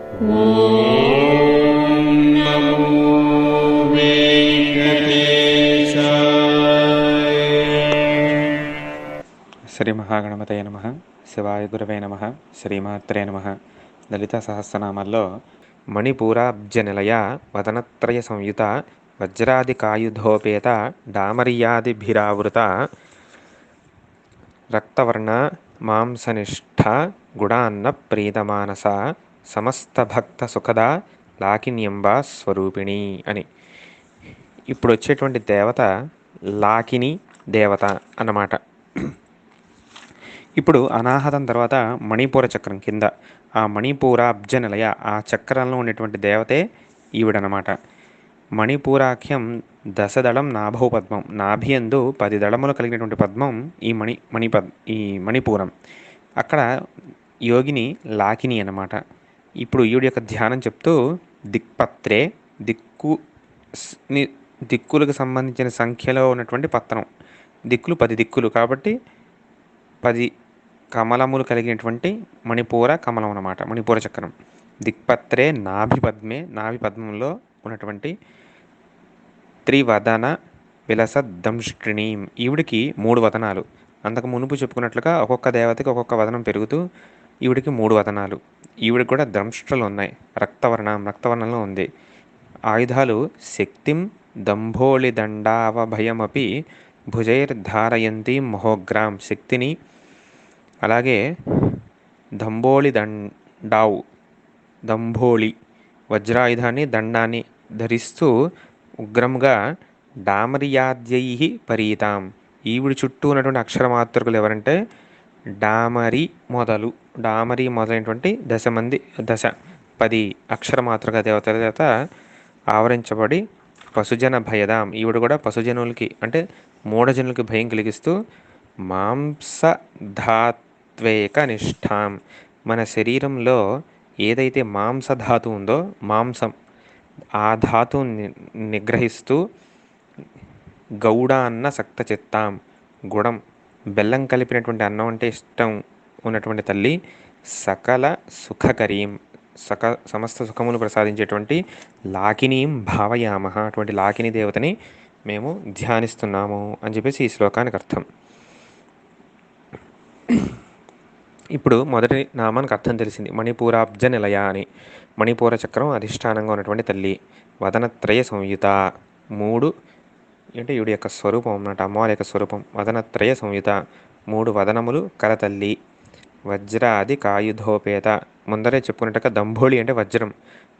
ఓం నమో వెంకటేశాయ. శ్రీ మహాగణపతయ నమః. శివాయ గురవే నమః. శ్రీమాత్రే నమః. లలిత సహస్రనామాల్లో మణిపూరాబ్జ నిలయ వదనత్రయ సంయుత వజ్రాదికాయుధోపేత డామర్యాదిభిరావృత రక్తవర్ణ మాంసనిష్ఠ గుడాన్న ప్రీతమానస సమస్త భక్త సుఖద లాకిన్యంబ స్వరూపిణి అని. ఇప్పుడు వచ్చేటువంటి దేవత లాకిని దేవత అన్నమాట. ఇప్పుడు అనాహతం తర్వాత మణిపూర చక్రం కింద ఆ మణిపూర అబ్జ నిలయ ఆ చక్రంలో ఉండేటువంటి దేవతే ఈవిడనమాట. మణిపూరాఖ్యం దశదళం నాభౌ పద్మం, నాభియందు 10 దళములు కలిగినటువంటి పద్మం ఈ మణిపూరం. అక్కడ యోగిని లాకిని అన్నమాట. ఇప్పుడు ఈవిడ యొక్క ధ్యానం చెప్తూ దిక్పత్రే దిక్కులకు సంబంధించిన సంఖ్యలో ఉన్నటువంటి పత్రం, దిక్కులు 10 దిక్కులు కాబట్టి 10 కమలములు కలిగినటువంటి మణిపూర కమలం అన్నమాట, మణిపూర చక్రం. దిక్పత్రే నాభి పద్మే, నాభి పద్మంలో ఉన్నటువంటి త్రివదన విలస దంష్ట్రిణీ, ఈవిడికి 3 వదనాలు. అంతకు మునుపు చెప్పుకున్నట్లుగా ఒక్కొక్క దేవతకి ఒక్కొక్క వదనం పెరుగుతూ ఈవిడికి 3 వదనాలు. ఈవిడికి కూడా దంష్ట్రలు ఉన్నాయి. రక్తవర్ణంలో ఉంది. ఆయుధాలు శక్తిం దంభోళి దండావభయమపి భుజైర్ధారయంతి మహోగ్రాం, శక్తిని అలాగే దంభోళి వజ్రాయుధాన్ని దండాన్ని ధరిస్తూ ఉగ్రంగా డామర్యాద్యై పరీతాం, ఈవిడి చుట్టూ ఉన్నటువంటి అక్షరమాతృకులు ఎవరంటే డామరి మొదలైనటువంటి 10 అక్షరమాతృక దేవతల చేత ఆవరించబడి పశుజన భయదాం, ఈవిడ కూడా పశుజనులకి అంటే మూఢజనులకి భయం కలిగిస్తూ మాంసధాత్వేక నిష్ఠాం, మన శరీరంలో ఏదైతే మాంసధాతు ఉందో మాంసం ఆ ధాతువుని నిగ్రహిస్తూ గౌడాన్న సక్త చిత్తాం, గుడం బెల్లం కలిపినటువంటి అన్నం అంటే ఇష్టం ఉన్నటువంటి తల్లి, సకల సుఖకరీం సమస్త సుఖములు ప్రసాదించేటువంటి లాకినీం భావయామ, అటువంటి లాకిని దేవతని మేము ధ్యానిస్తున్నాము అని చెప్పేసి ఈ శ్లోకానికి అర్థం. ఇప్పుడు మొదటి నామానికి అర్థం తెలిసింది, మణిపూరాబ్జ నిలయ అని. మణిపూర చక్రం అధిష్టానంగా ఉన్నటువంటి తల్లి, వదనత్రయ సంయుత, 3 అంటే ఈవిడ యొక్క స్వరూపం అన్నమాట, అమ్మవారి యొక్క స్వరూపం. వదనత్రయ సంయుత 3 వదనములు కలతల్లి, వజ్రాది కాయుధోపేత, ముందరే చెప్పుకున్నట్టుగా దంభోళి అంటే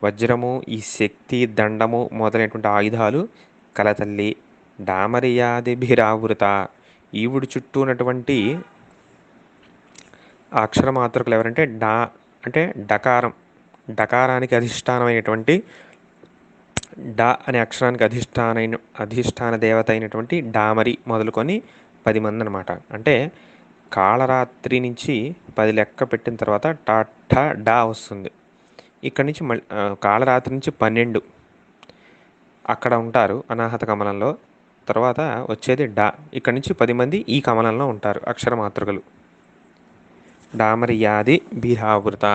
వజ్రము ఈ శక్తి దండము మొదలైనటువంటి ఆయుధాలు కలతల్లి. డామర్యాదిభిరావృత, ఈవిడు చుట్టూ ఉన్నటువంటి ఆ అక్షరమాతృకులు ఎవరంటే అంటే డకారానికి అధిష్టానమైనటువంటి అనే అక్షరానికి అధిష్టాన దేవత అయినటువంటి డామరి మొదలుకొని 10 మంది అనమాట. అంటే కాళరాత్రి నుంచి 10 లెక్క పెట్టిన తర్వాత డా వస్తుంది. ఇక్కడి నుంచి కాళరాత్రి నుంచి 12 అక్కడ ఉంటారు అనాహత కమలంలో. తర్వాత వచ్చేది ఇక్కడి నుంచి 10 మంది ఈ కమలంలో ఉంటారు అక్షరమాతృకలు. డామర్యాది బిరావృత,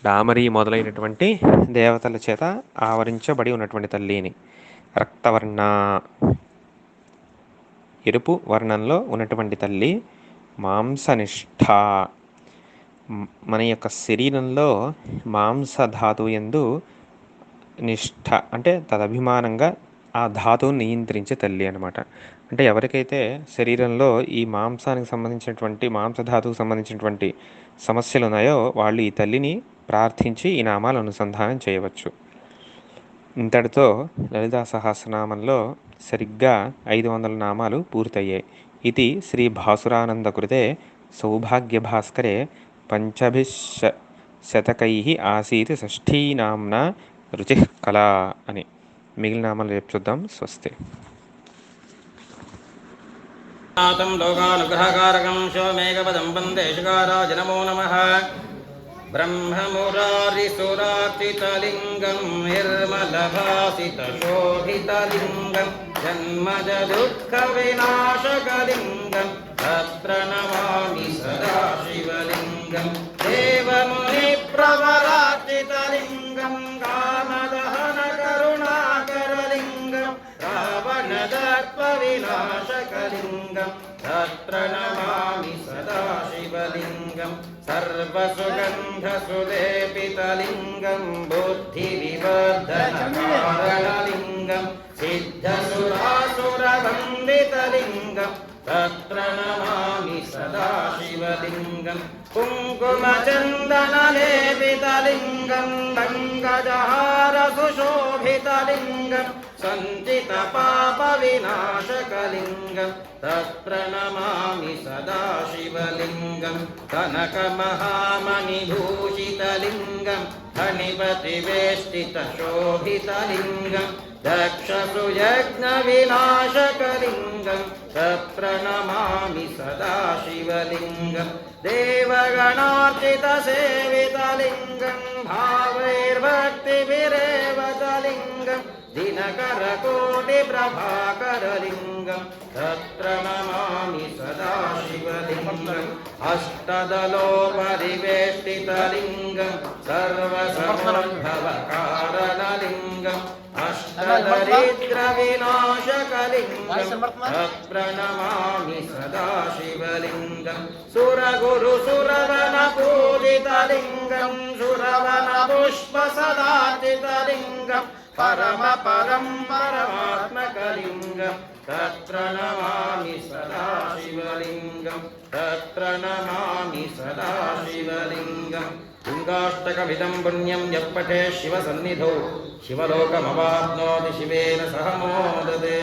డామరి మొదలైనటువంటి దేవతల చేత ఆవరించబడి ఉన్నటువంటి తల్లిని. రక్తవర్ణ ఎరుపు వర్ణంలో ఉన్నటువంటి తల్లి. మాంసనిష్ఠ, మన యొక్క శరీరంలో మాంసధాతువు యందు నిష్ఠ అంటే తదభిమానంగా ఆ ధాతువుని నియంత్రించే తల్లి అనమాట. అంటే ఎవరికైతే శరీరంలో ఈ మాంసానికి సంబంధించినటువంటి మాంసధాతువుకు సంబంధించినటువంటి సమస్యలు ఉన్నాయో వాళ్ళు ఈ తల్లిని ప్రార్థించి ఈ నామాలు అనుసంధానం చేయవచ్చు. ఇంతటితో లలితా సహస్రనామంలో సరిగ్గా 500 నామాలు పూర్తయ్యాయి. ఇది శ్రీ భాసురానంద కృతే సౌభాగ్య భాస్కరే పంచభిశతకై ఆసీత్ షష్ఠీనామ్నా రుచి కళా అని. మిగిలిన నామాలు రేపు చూద్దాం. స్వస్తి. లోకానుగ్రహకారకం శోమేకపదం వందే శిఖారాజ నమో నమః. బ్రహ్మమురారిసురార్చితలింగం నిర్మలభాసితశోభితలింగం జన్మజ దుఃఖ వినాశకలింగం తత్ర నమామి సదా శివలింగం దేవముని ప్రవరార్చితలింగం विनाशकलिङ्गं तत्प्रणमामि सदाशिवलिङ्गं सर्वसुगन्धसुलेपितलिङ्गं बुद्धिविवर्धनकारणलिङ्गं सिद्धसुरासुरवन्दितलिङ्गं तत्प्रणमामि सदाशिवलिङ्गं कुङ्कुमचन्दनलेपितलिङ्गं पङ्कजहारसुशोभितलिङ्गं सञ्चितपापविनाशकलिङ्गं तत्प्रणमामि सदाशिवलिङ्गं कनकमहामणिभूषितलिङ्गं फणिपतिवेष्टितशोभितलिङ्गं दक्षसुयज्ञविनाशकलिङ्गं तत्प्रणमामि सदाशिवलिङ्गं देवगणार्चितसेवितलिङ्गं भावैर्भक्तिभिरेव तलिङ्गं दिनकरकोटिप्रभाकरलिङ्गं तत्प्रणमामि सदाशिवलिङ्गम् अष्टदलोपरिवेष्टितलिङ्गं सर्वसमुद्भवकारणलिङ्गम् अष्टदरिद्रविनाशकलिङ्गं तत्प्रणमामि सदाशिवलिङ्गं सुरगुरुसुरवनपूजितलिङ्गं सुरवनपुष्पसदार्चितलिङ्गं परमात्मकलिङ्गं तत्प्रणमामि सदाशिवलिङ्गं तत्प्रणमामि सदाशिवलिङ्गं लिङ्गाष्टकमिदं पुण्यं यः पठेत् शिवसन्निधौ शिवलोकमवाप्नोति शिवेन सह मोदते।